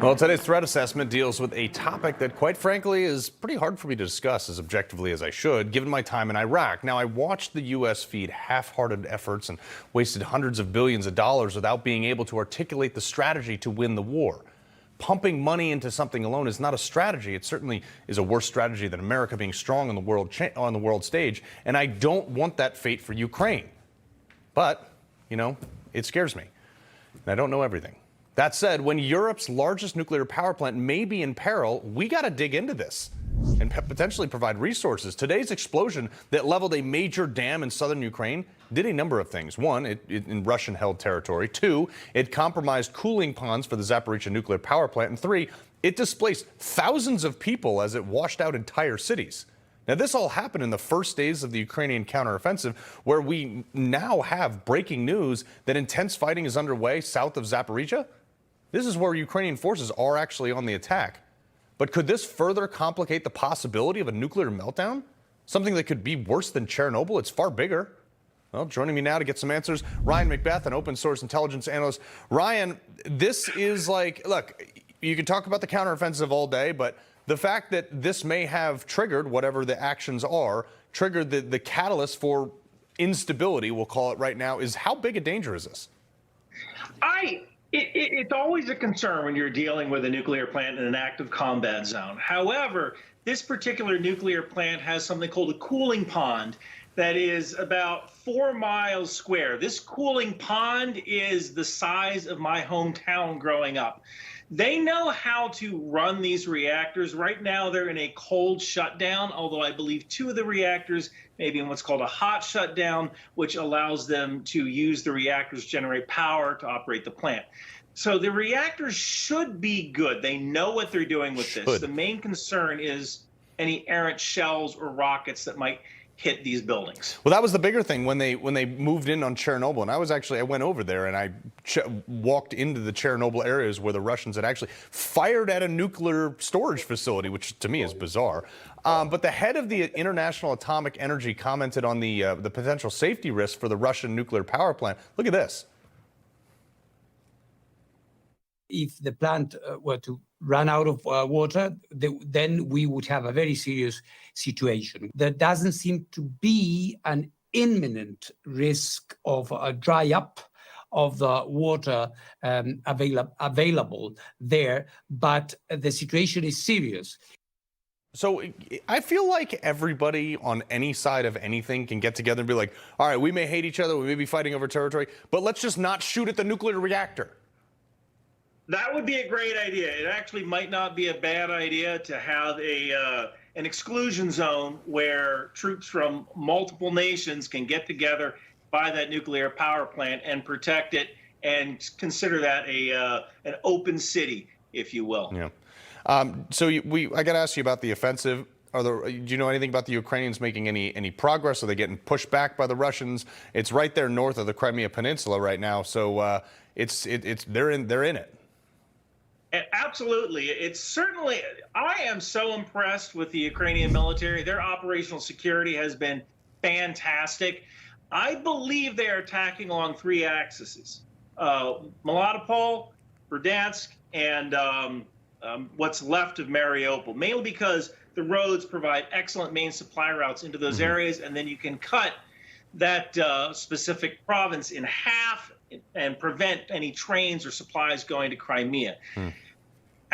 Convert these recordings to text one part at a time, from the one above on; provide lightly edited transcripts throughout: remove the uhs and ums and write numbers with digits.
Well, today's threat assessment deals with a topic that, quite frankly, is pretty hard for me to discuss as objectively as I should, given my time in Iraq. Now, I watched the U.S. feed half-hearted efforts and wasted hundreds of billions of dollars without being able to articulate the strategy to win the war. Pumping money into something alone is not a strategy. It certainly is a worse strategy than America being strong on the world stage, and I don't want that fate for Ukraine. But, you know, it scares me, and I don't know everything. That said, when Europe's largest nuclear power plant may be in peril, we got to dig into this and potentially provide resources. Today's explosion that leveled a major dam in southern Ukraine did a number of things. One, it in Russian-held territory. Two, it compromised cooling ponds for the Zaporizhzhia Nuclear Power Plant. And three, it displaced thousands of people as it washed out entire cities. Now, this all happened in the first days of the Ukrainian counteroffensive, where we now have breaking news that intense fighting is underway south of Zaporizhzhia. This is where Ukrainian forces are actually on the attack. But could this further complicate the possibility of a nuclear meltdown? Something that could be worse than Chernobyl? It's far bigger. Well, joining me now to get some answers, Ryan McBeth, an open source intelligence analyst. Ryan, this is like, look, you can talk about the counteroffensive all day, but the fact that this may have triggered, whatever the actions are, triggered the catalyst for instability, we'll call it right now, is how big a danger is this? It's always a concern when you're dealing with a nuclear plant in an active combat zone. However, this particular nuclear plant has something called a cooling pond that is about 4 miles square. This cooling pond is the size of my hometown growing up. They know how to run these reactors. Right now, they're in a cold shutdown, although I believe 2 of the reactors may be in what's called a hot shutdown, which allows them to use the reactors to generate power to operate the plant. So the reactors should be good. They know what they're doing with this. The main concern is any errant shells or rockets that might hit these buildings. Well, that was the bigger thing when they moved in on Chernobyl. And I went over there and I walked into the Chernobyl areas where the Russians had actually fired at a nuclear storage facility, which to me is bizarre. But the head of the International Atomic Energy commented on the potential safety risk for the Russian nuclear power plant. Look at this. If the plant were to run out of water, then we would have a very serious situation. There doesn't seem to be an imminent risk of a dry up of the water available there, but the situation is serious. So I feel like everybody on any side of anything can get together and be like, all right, we may hate each other, we may be fighting over territory, but let's just not shoot at the nuclear reactor. That would be a great idea. It actually might not be a bad idea to have an exclusion zone where troops from multiple nations can get together by that nuclear power plant and protect it, and consider that an open city, if you will. Yeah. I got to ask you about the offensive. Do you know anything about the Ukrainians making any progress? Are they getting pushed back by the Russians? It's right there north of the Crimea Peninsula right now, so they're in it. Absolutely. It's certainly, I am so impressed with the Ukrainian military. Their operational security has been fantastic. I believe they are attacking along 3 axes: Melitopol, Verdansk, and what's left of Mariupol, mainly because the roads provide excellent main supply routes into those areas, and then you can cut that specific province in half and prevent any trains or supplies going to Crimea.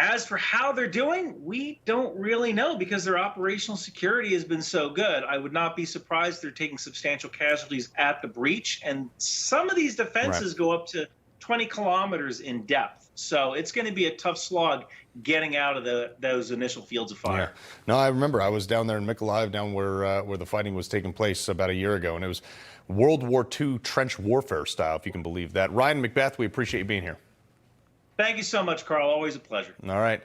As for how they're doing, we don't really know because their operational security has been so good. I would not be surprised they're taking substantial casualties at the breach, and some of these defenses go up to 20 kilometers in depth. So it's going to be a tough slog getting out of those initial fields of fire. Yeah. No, I remember I was down there in Mykolaiv, down where the fighting was taking place about a year ago, and it was World War II trench warfare style, if you can believe that. Ryan McBeth, we appreciate you being here. Thank you so much, Carl. Always a pleasure. All right.